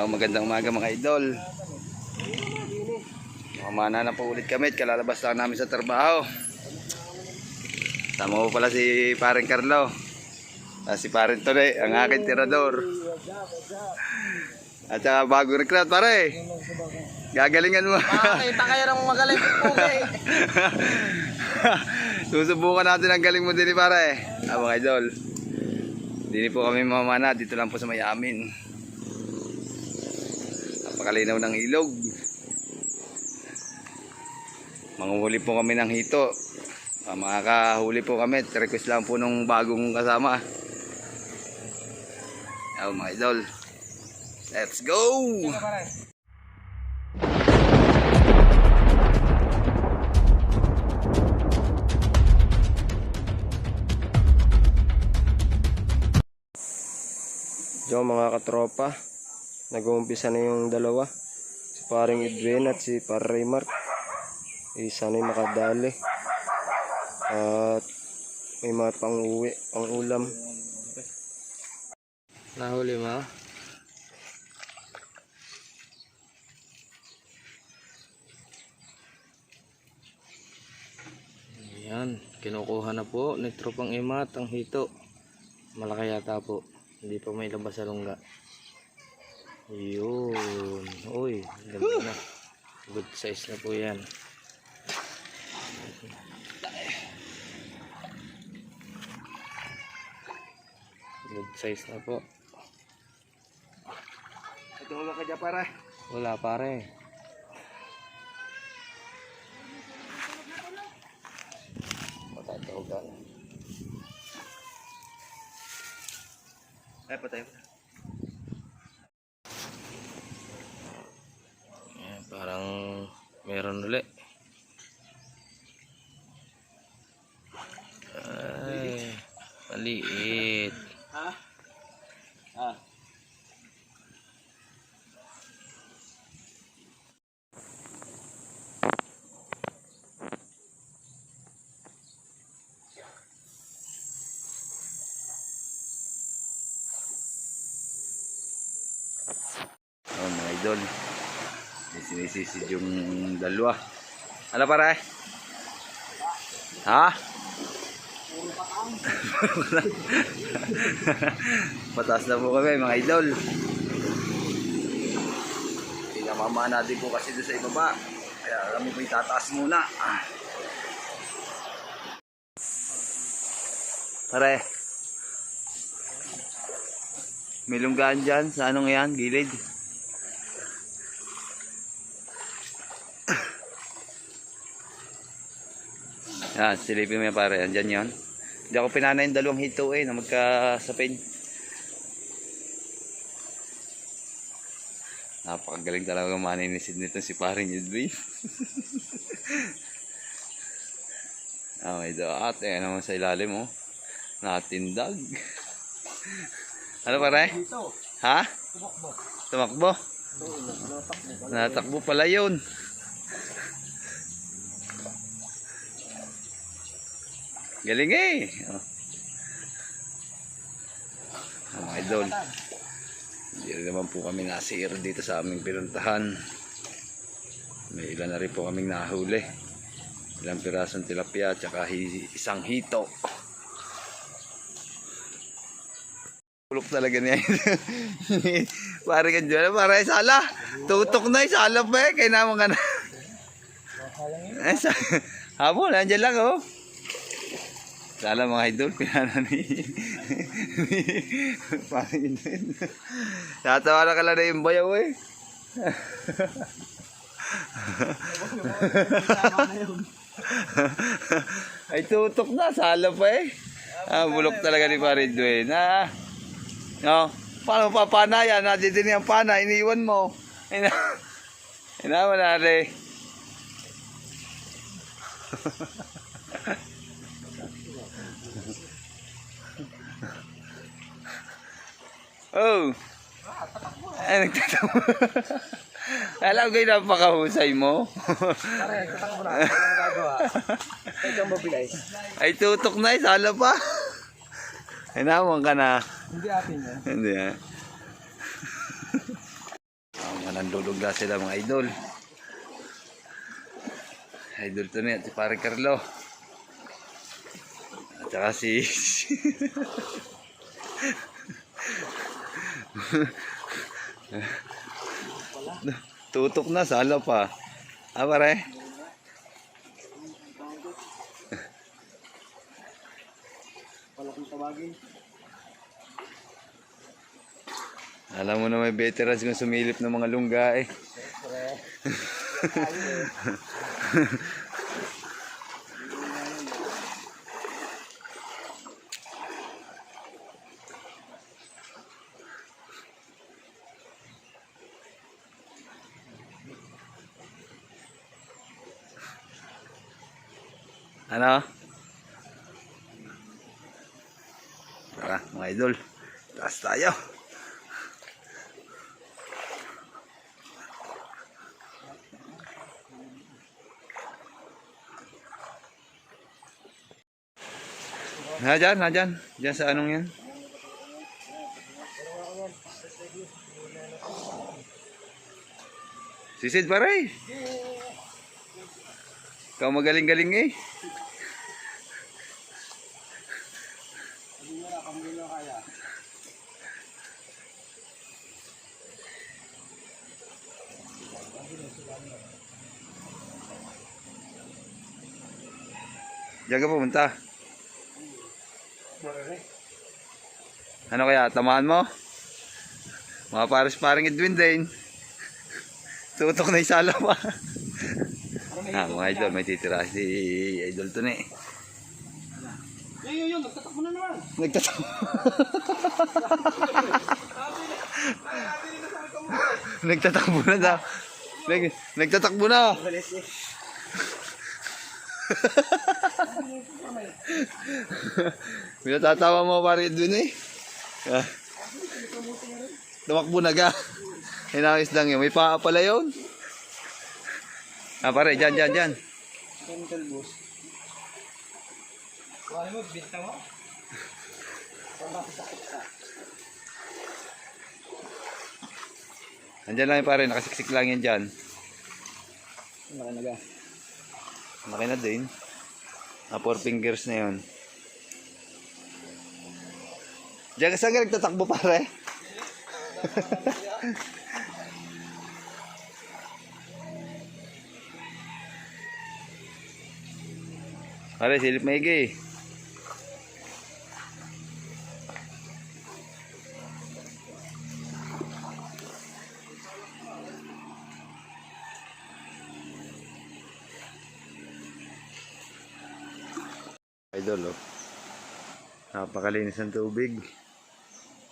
Magandang umaga mga idol. Mamana na po ulit kami at kalalabas lang namin sa trabaho. Tama po pala si Paring Carlo. Si Paring Tone, ang aking tirador. At saka bagong recruit pare. Gagalingan mo. Makakita kayo ng magaling po eh. Susubukan natin ang galing mo din pare. Mga idol. Hindi po kami mamana, dito lang po sa may amin. Napakalinaw ng ilog. Manguhuli po kami ng hito. Makakahuli po kami. Request lang po nung bagong kasama. Mga idol. Let's go! Yo mga katropa, nag-uumpisa na yung dalawa, si paring Edwin at si paring Mark. Isa na yung makadali at may mga pang-uwi, pang-ulam. Nahuli mo? Ayan, kinukuha na po ni Tropang Imat ang hito. Malaki yata po. Hindi pa may labas sa lungga. Yun. Uy, ganda na. Good size na po yan. Good size na po. Ito wala ka dyan pare. Wala pare. Matatawagan. Patay. Ayan, parang meron ulit. Ay, maliit. Ha? Mga idol, sinisisid yung dalawa. Ano pare? Ha? Pataas na po kami mga idol. Pinamama natin po kasi doon sa ibaba, kaya kami po itataas muna. Pare, may lunggaan dyan sa anong yan, gilid. Yan, silipin mo yan pare, andyan yun. Hindi ako pinana yung dalawang hito na magkasapin. Napakagaling talaga maninisid nito si paring Edwin. May daat, naman sa ilalim mo. Natindag. Ano pare? Ha? Tumakbo. Natakbo pala yun. Galing mga idol, hindi naman po kami nasir dito sa aming pinuntahan. May ilan na rin po kaming nahuli, ilang pirasong tilapia at saka isang hito. Pulok talaga niya. Pare ka dyan, pare sala tutok na, sala pa kaya naman ka na. Habol, nandiyan lang Sala mga idol, pinana ni parang yun. Tatawa na ka lang na yung bayaw Ay tutok na, sala pa bulok talaga ni Parin Dwayne. No, paano papanayan? Nandito niya ang pana, iniwan mo. Inaman na rin. Oh. Ay, nagtatakbo. Alam ko yung napakahusay mo. Pare, tatakbo na. Ano magagawa? Ay, kang mabilay. Ay, tutok na. Sala pa. Ay, naman ka na. Hindi atin yan. Hindi nandulugla sila mga idol. Idol to niya, si Pare Carlo. At saka si... Tutok na, sala pa. Ah, pare? Wala kong tawagin. Alam mo na may veterans kung sumilip ng mga lungga eh. Ano? Tara mga idol, taas tayo. Nadyan sa anong yan. Sisid pare. Ikaw magaling-galing eh. Diyan ka pumunta. Ano kaya, tamaan mo? Mga paring Edwin din. Tutok na isala pa. Mga idol, may titira si Idol to na eh. Yun, nagtatakbo na naman. Nagtatakbo na daw. Nagtatakbo na. Pinatatawa mo pare Edwin eh. Tumakbo na ka. Hinawis lang yun. May paa pala yun. Ah pare, dyan. Chemical boss. Wala mo, binta mo? Andyan lang yun pare, nakasiksik lang yan dyan. Nakanaga. Laki na din. 4 fingers na yun. Diyan ka saan ka nagtatakbo pare? Pare, silip maigi. Idol oh. Napakalinis ng tubig.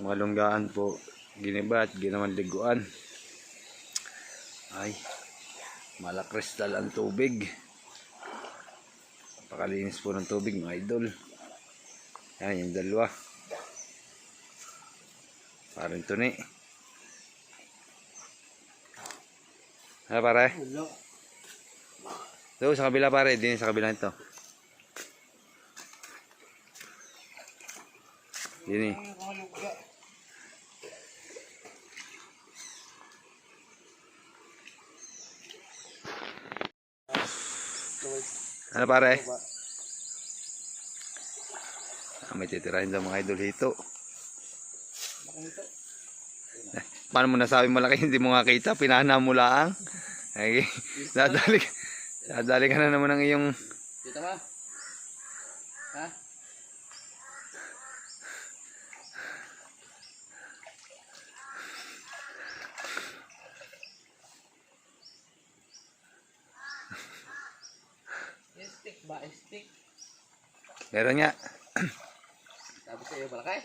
Mga lunggaan po giniba at ginawan liguan. Ay, malakristal ang tubig. Napakalinis po ng tubig mga idol. Yan yung dalawa. Parang tuni. Ano pare? Ito sa kabila pare, din sa kabila nito. Yun eh. Ano pare? May titirahin daw mga idol hito. Paano mo nasabi malaki? Hindi mo nga kita. Pinahana mo lang. Ay, dadali ka na naman ng iyong... Dito ka? Ha? Stick ba? Stick? Meron nga. Tapos sa'yo balakay?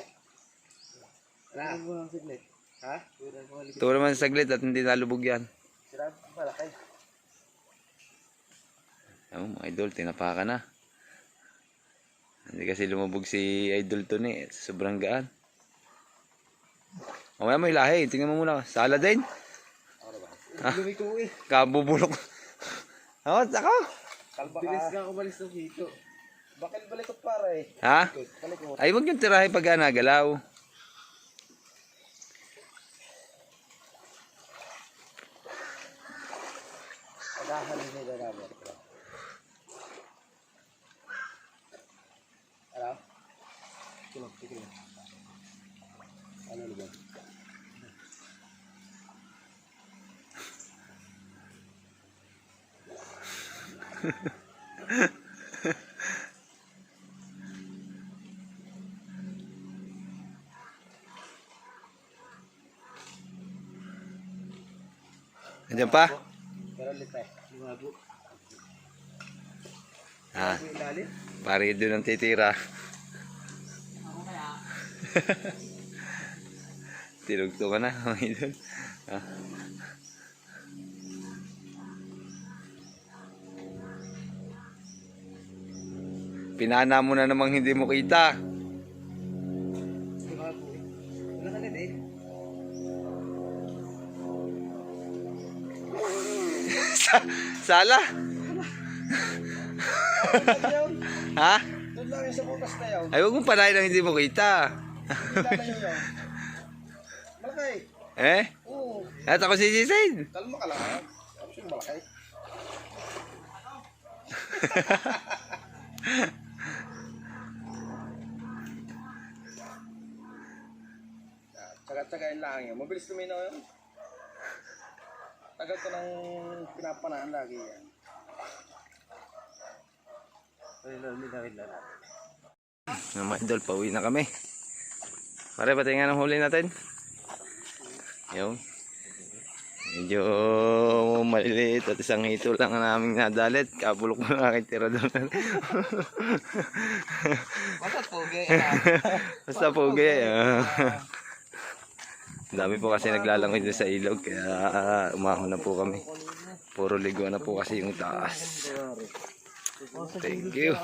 Wala mo lang siglit. Ha? Ito naman saglit at hindi nalubog yan. Sirap balakay. Oh, mga idol, tinapa ka na. Hindi kasi lumubog si Idol to ni. Sobrang gaan. Mamaya mo ilahi. Tingnan mo muna. Sala din. Lumi ko eh. Kabubulok. Ako. Bilis ka umalis ng hito. Bakit balikot para eh? Ha? Balikot. Ay, huwag yung tirahe pag nagalaw. Andiyan pa? Pero lipay. Lumabo. Ha? Pare doon ang titira. Tinugto ka na, mga idol. Ha? Pinana mo na namang hindi mo kita. Wala ka na din. Sala? Ha? Doon lang yung sa bukas na yun. Ay, huwag mong panahin ang hindi mo kita. Wala na yun. Malakay. Eh? Oo. At ako sisisid. Kalma ka lang ha. Tapos yung malakay. Tsaga-tsagain lang yun. Mabilis luminaw yun. Tagal ko nang pinapanahan lagi yan. Mga idol, pauwi na kami. Pare, pati nga ng huli natin. Yung medyo maliliit at isang hito lang ang naming nadalit. Kapulok mo na aking tira doon. Basta pogi. Basta pogi. Ang dami po kasi naglalangoy doon sa ilog. Kaya umahon na po kami. Puro ligo na po kasi yung taas. Thank you.